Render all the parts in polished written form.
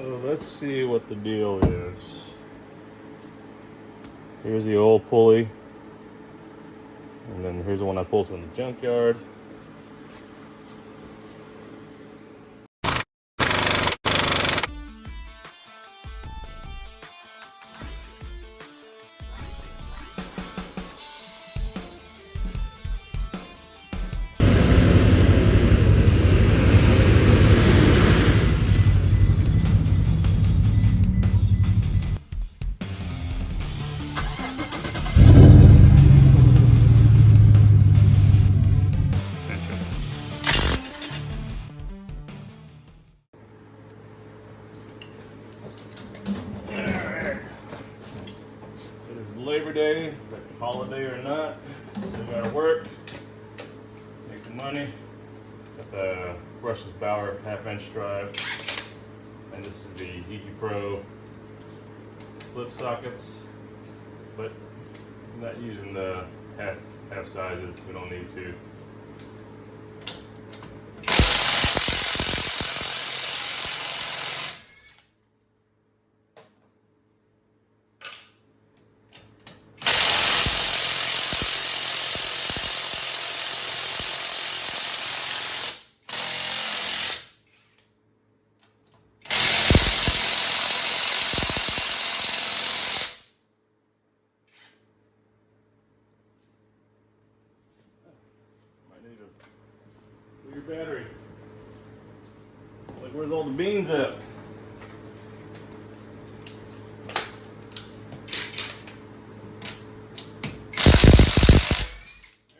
So let's see what the deal is. Here's the old pulley, and then here's the one I pulled from the junkyard. Labor Day, holiday or not, still gotta work, make the money. Got the brushless Bauer half-inch drive, and this is the EQ Pro flip sockets, but I'm not using the half sizes. We don't need to. Your battery. Like, where's all the beans at? There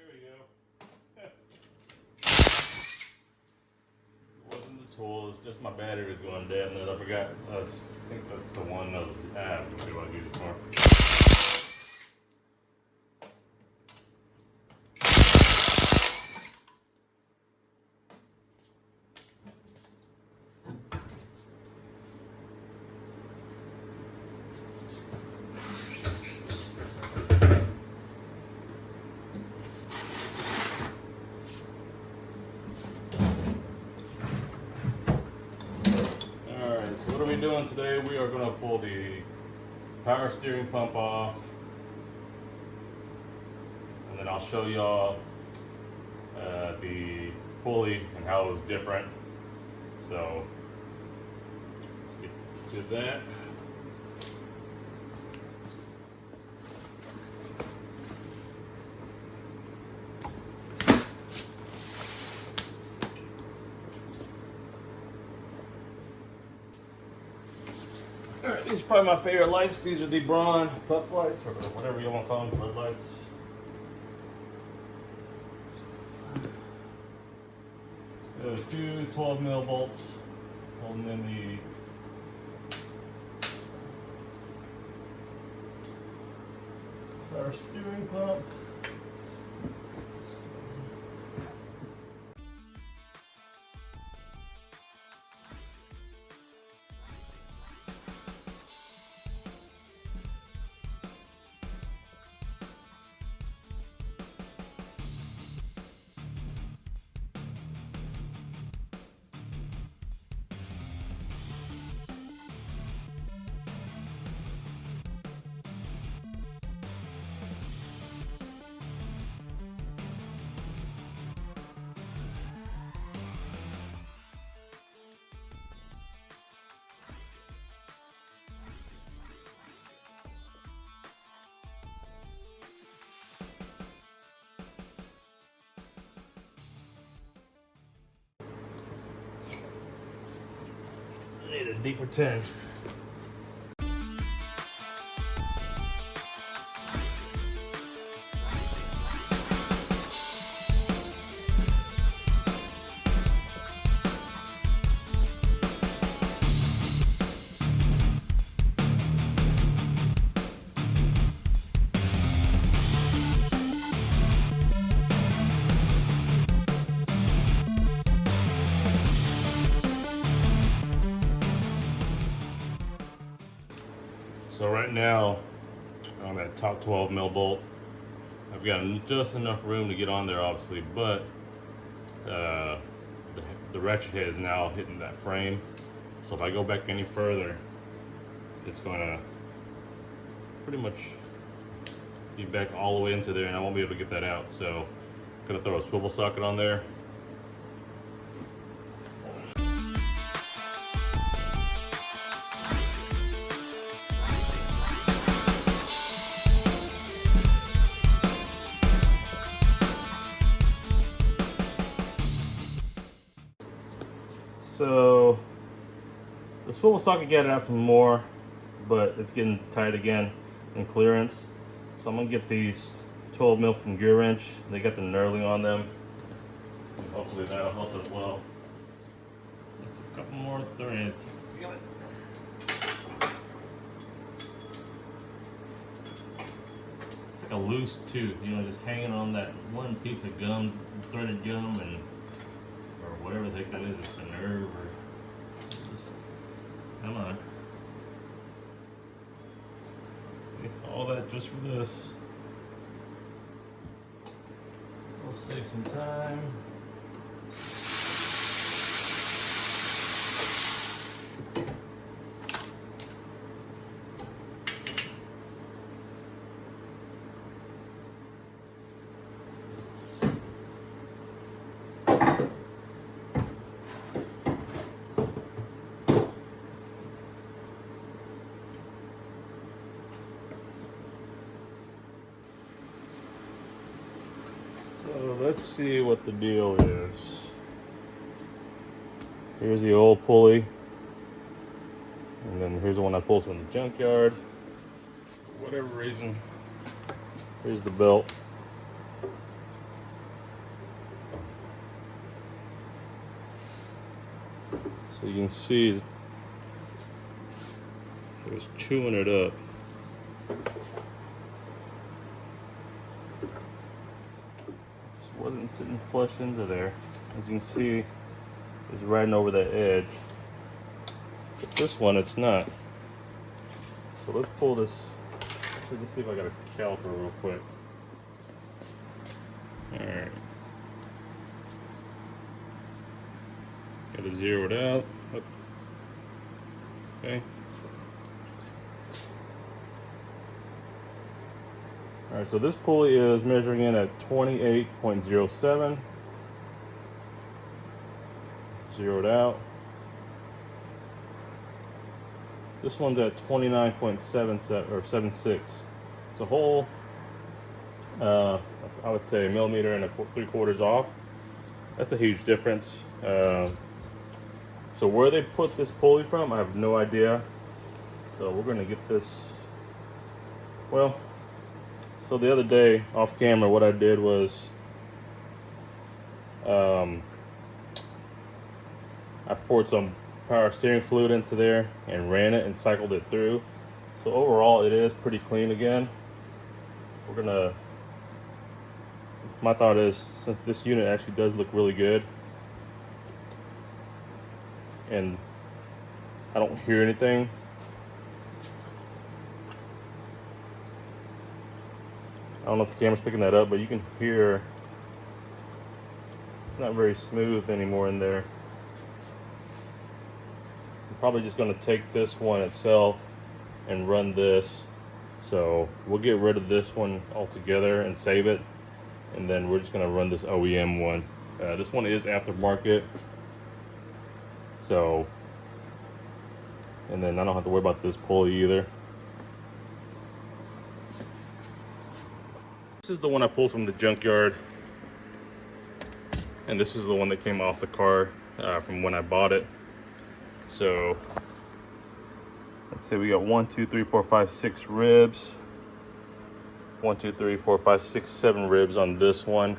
we go. It wasn't the tool, it's just my battery was going dead, and I forgot. I think that's the one that was, what do I use it for? What are we doing today? We are going to pull the power steering pump off, and then I'll show y'all the pulley and how it was different. So let's get to that. Alright, these are probably my favorite lights. These are the Braun puck lights, or whatever you want to call them, floodlights. So two 12mm bolts holding in the power steering pump. I need a deeper 10. So right now, on that top 12mm bolt, I've got just enough room to get on there, obviously, but the ratchet head is now hitting that frame, So if I go back any further, it's gonna pretty much be back all the way into there and I won't be able to get that out. So I'm gonna throw a swivel socket on there. So the swivel socket got out some more, but it's getting tight again in clearance. So I'm gonna get these 12 mil from Gear Wrench. They got the knurling on them. Hopefully that'll help as well. Just a couple more threads. Feel it. It's like a loose tooth, you know, just hanging on that one piece of gum, threaded gum, and or whatever the heck that is. It's a nerve or just, come on. All that just for this. We'll save some time. So let's see what the deal is. Here's the old pulley. And then here's the one I pulled from the junkyard. For whatever reason, here's the belt. So you can see it was chewing it up. Wasn't sitting flush into there. As you can see, it's riding over that edge. But this one, it's not. So let's pull this. Let's see if I got a caliper real quick. Alright. Got to zero it out. Okay. Alright, so this pulley is measuring in at 28.07. Zeroed out. This one's at 29.77 or 76. It's a whole, I would say, 1 millimeter and 3/4 off. That's a huge difference. So where they put this pulley from, I have no idea. So we're gonna get this, well, so the other day, off camera, what I did was I poured some power steering fluid into there and ran it and cycled it through. So overall, it is pretty clean again. We're gonna, my thought is, since this unit actually does look really good, and I don't hear anything, I don't know if the camera's picking that up, but you can hear it's not very smooth anymore in there. I'm probably just going to take this one itself and run this. So we'll get rid of this one altogether and save it. And then we're just going to run this OEM one. This one is aftermarket. So, and then I don't have to worry about this pulley either. This is the one I pulled from the junkyard, and this is the one that came off the car from when I bought it. So let's say we got 1, 2, 3, 4, 5, 6 ribs. 1, 2, 3, 4, 5, 6, 7 ribs on this one.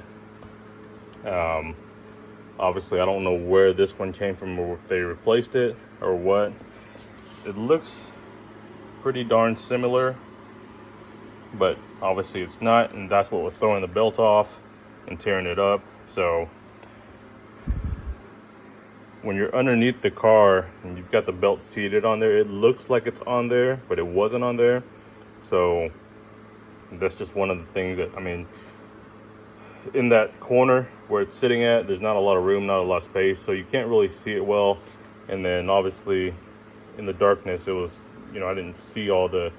Obviously, I don't know where this one came from, or if they replaced it or what. It looks pretty darn similar, but obviously it's not, and that's what was throwing the belt off and tearing it up. So when you're underneath the car and you've got the belt seated on there, it looks like it's on there, but it wasn't on there. So that's just one of the things that, I mean, in that corner where it's sitting at, there's not a lot of room, not a lot of space, so you can't really see it well. And then obviously in the darkness, it was, you know, I didn't see all the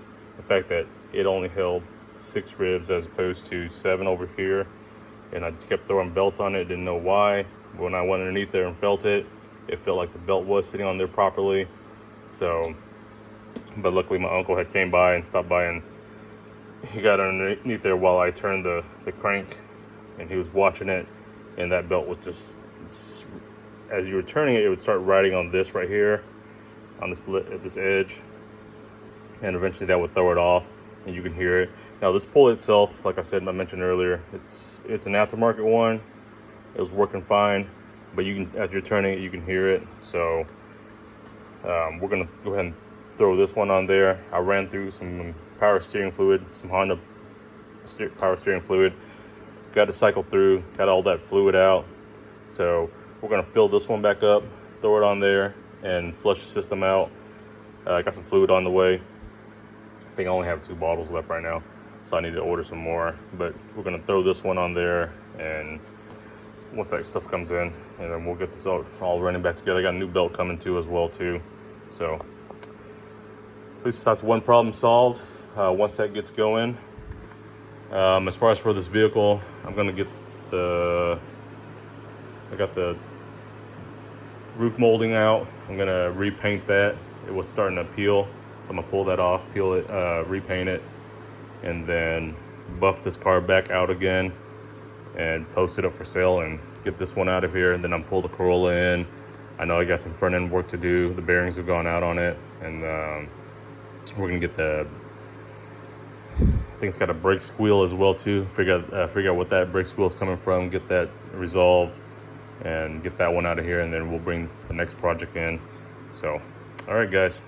fact that it only held 6 ribs as opposed to 7 over here. And I just kept throwing belts on it, didn't know why. But when I went underneath there and felt it, it felt like the belt was sitting on there properly. So, but luckily my uncle had came by and stopped by, and he got underneath there while I turned the crank, and he was watching it, and that belt was just, as you were turning it, it would start riding on this right here, on this edge, and eventually that would throw it off, and you can hear it. Now this pulley itself, like I mentioned earlier, it's an aftermarket one. It was working fine, but you can, as you're turning it, you can hear it. So we're gonna go ahead and throw this one on there. I ran through some power steering fluid, some Honda power steering fluid, got to cycle through, got all that fluid out. So we're gonna fill this one back up, throw it on there, and flush the system out. I got some fluid on the way. I think I only have 2 bottles left right now, so I need to order some more. But we're gonna throw this one on there, and once that stuff comes in, and then we'll get this all running back together. I got a new belt coming too as well too. So at least that's one problem solved. Once that gets going, as far as for this vehicle, I'm gonna get I got the roof molding out. I'm gonna repaint that. It was starting to peel, so I'm gonna pull that off, peel it, repaint it, and then buff this car back out again and post it up for sale and get this one out of here. And then I'm pull the Corolla in. I know I got some front end work to do. The bearings have gone out on it, and we're gonna get I think it's got a brake squeal as well too. Figure out what that brake squeal is coming from. Get that resolved and get that one out of here, and then we'll bring the next project in. So, all right, guys.